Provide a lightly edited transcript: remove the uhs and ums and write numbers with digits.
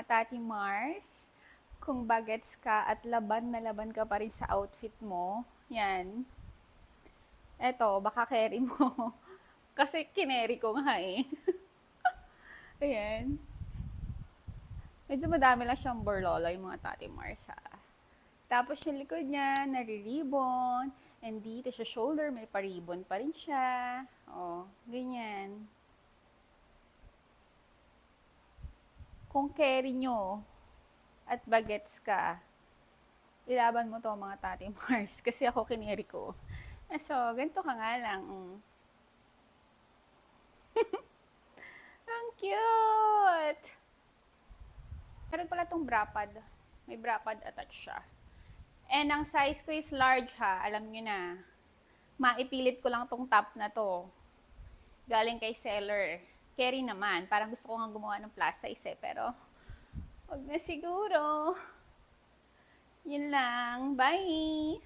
Tati Mars, kung bagets ka at laban na laban ka pa rin sa outfit mo, yan. Eto, baka carry mo. Kasi kinerry ko nga eh. Ayan. Medyo madami lang siyang borlolo yung mga Tati Mars ha. Tapos yung likod niya, nari-ribbon. And dito sa shoulder, may pa-ribbon pa rin siya. Oh, ganyan. Kung carry nyo at bagets ka, ilaban mo to mga Tati Mars. Kasi ako kiniri ko. So, ganito ka nga lang. Ang cute! Meron pala tong brapad. May brapad attached siya. And ang size ko is large ha. Alam nyo na. Maipilit ko lang tong top na to. Galing kay seller. Carry naman. Parang gusto ko nga gumawa ng plus size eh. Pero, wag na siguro. Yun lang. Bye!